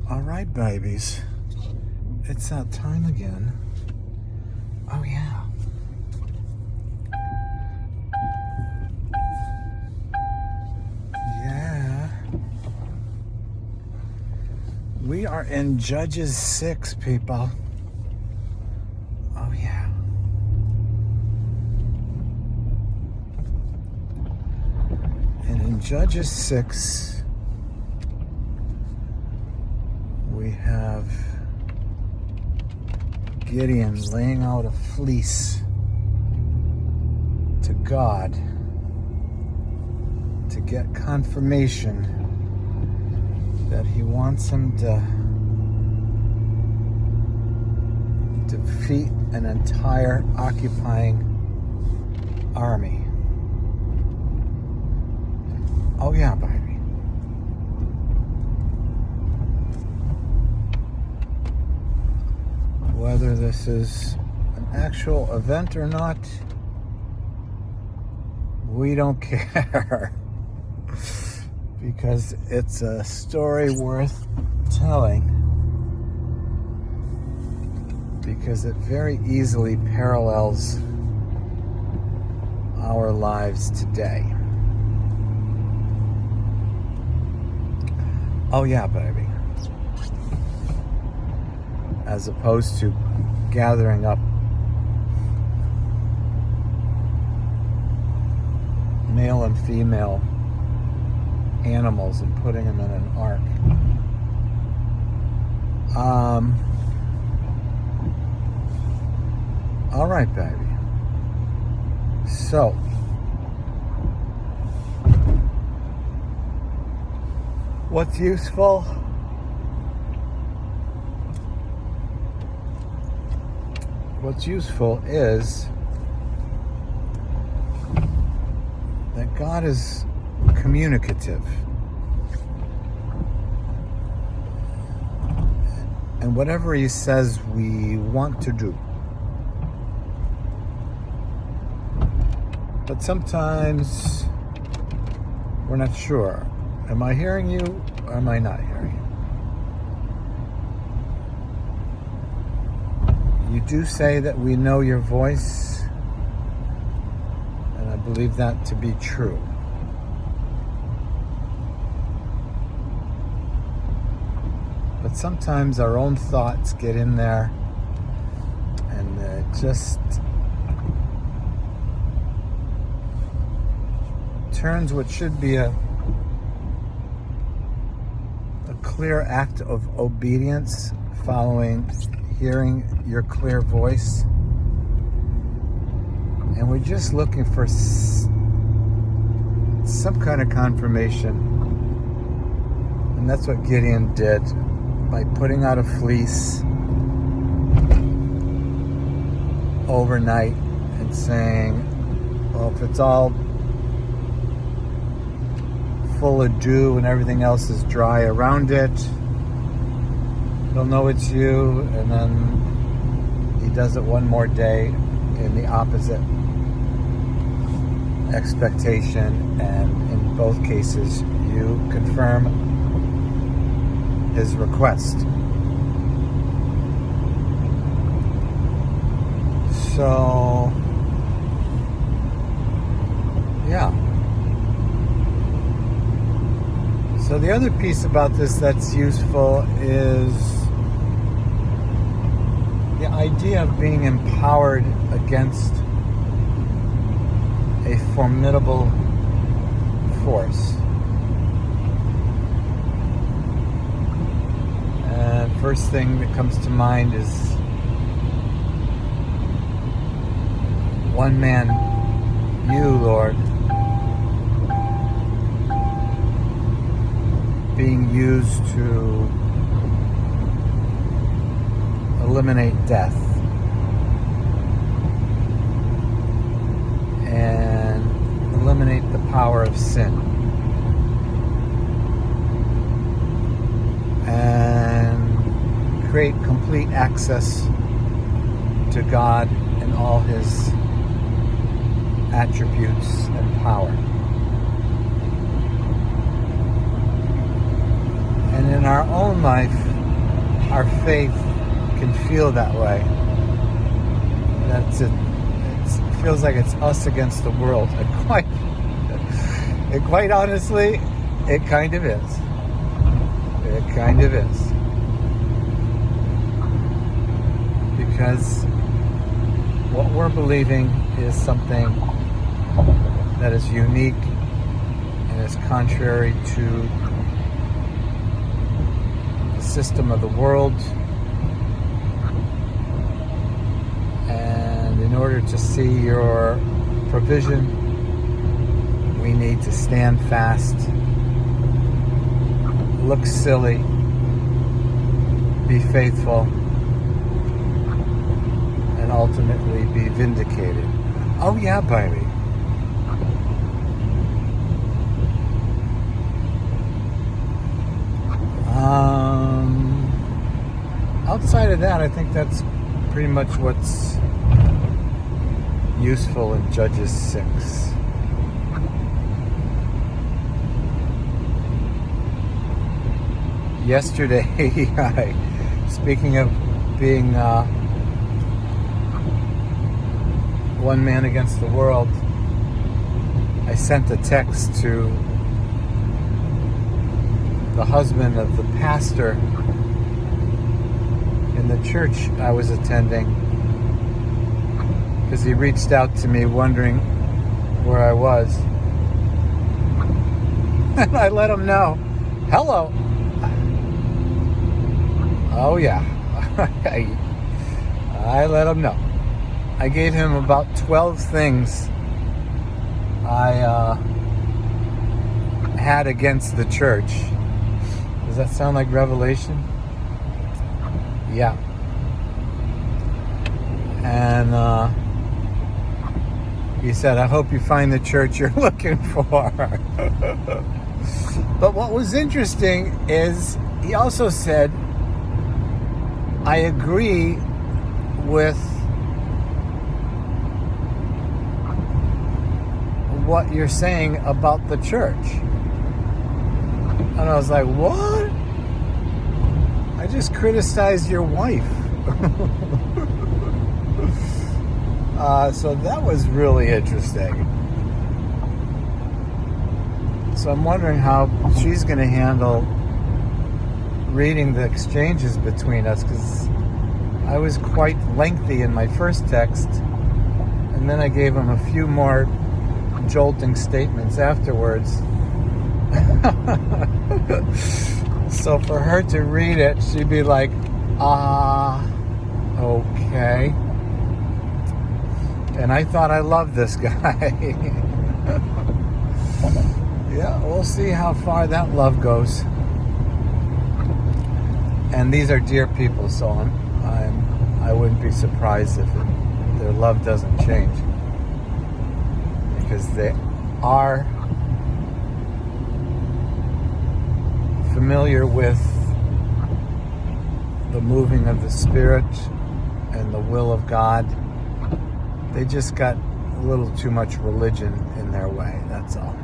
All right, babies. It's that time again. Oh, yeah. Yeah. We are in Judges 6, people. Oh, yeah. And in Judges 6, we have Gideon laying out a fleece to God to get confirmation that he wants him to defeat an entire occupying army. Oh yeah, baby. Whether this is an actual event or not, we don't care. Because it's a story worth telling. Because it very easily parallels our lives today. Oh yeah, baby. As opposed to gathering up male and female animals and putting them in an ark. All right, baby. So, what's useful? What's useful is that God is communicative. And whatever he says we want to do. But sometimes we're not sure. Am I hearing you or am I not hearing you? You do say that we know your voice, and I believe that to be true. But sometimes our own thoughts get in there and it just turns what should be a clear act of obedience following hearing your clear voice. And we're just looking for some kind of confirmation. And that's what Gideon did. By putting out a fleece overnight and saying, well, if it's all full of dew and everything else is dry around it, they'll know it's you. And then he does it one more day in the opposite expectation, and in both cases you confirm his request. So, yeah. So the other piece about this that's useful is the idea of being empowered against a formidable force. First thing that comes to mind is one man, you, Lord, being used to eliminate death and eliminate the power of sin. And create complete access to God and all his attributes and power. And in our own life, our faith can feel that way. That's it. It feels like it's us against the world. And quite honestly, it kind of is. It kind of is. Because what we're believing is something that is unique and is contrary to the system of the world. And in order to see your provision, we need to stand fast, look silly, be faithful, and ultimately be vindicated. Oh yeah, baby. Outside of that, I think that's pretty much what's useful in Judges 6. Yesterday, speaking of being one man against the world, I sent a text to the husband of the pastor in the church I was attending, because he reached out to me wondering where I was. And I let him know, hello. Oh yeah. I let him know. I gave him about 12 things I had against the church. Does that sound like Revelation? Yeah. And he said, I hope you find the church you're looking for. But what was interesting is he also said, I agree with what you're saying about the church. And I was like, what? I just criticized your wife. So that was really interesting. So I'm wondering how she's going to handle reading the exchanges between us, because I was quite lengthy in my first text, and then I gave him a few more jolting statements afterwards. So for her to read it, she'd be like, okay. And I thought I loved this guy. Yeah, we'll see how far that love goes. And these are dear people, so I wouldn't be surprised if their love doesn't change, because they are familiar with the moving of the Spirit and the will of God. They just got a little too much religion in their way, that's all.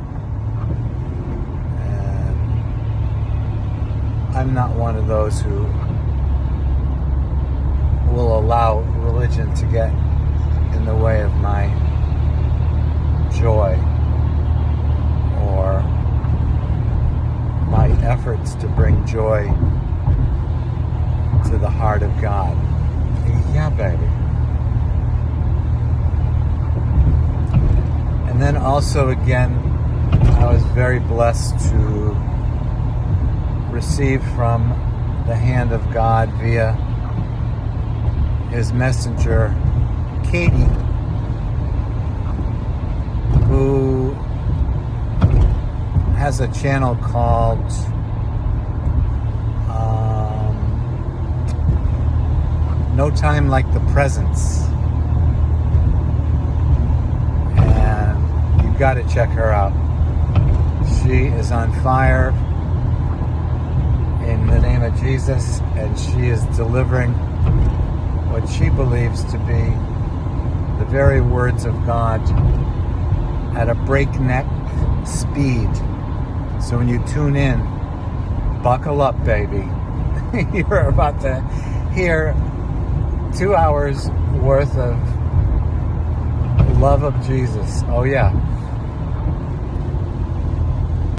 And I'm not one of those who will allow religion to get in the way of my joy or my efforts to bring joy to the heart of God. Yeah, baby. And then also, again, I was very blessed to receive from the hand of God via his messenger, Katie, who has a channel called No Time Like the Presence. And you've got to check her out. She is on fire in the name of Jesus, and she is delivering what she believes to be the very words of God at a breakneck speed. So when you tune in, buckle up, baby. You're about to hear 2 hours worth of love of Jesus. Oh yeah.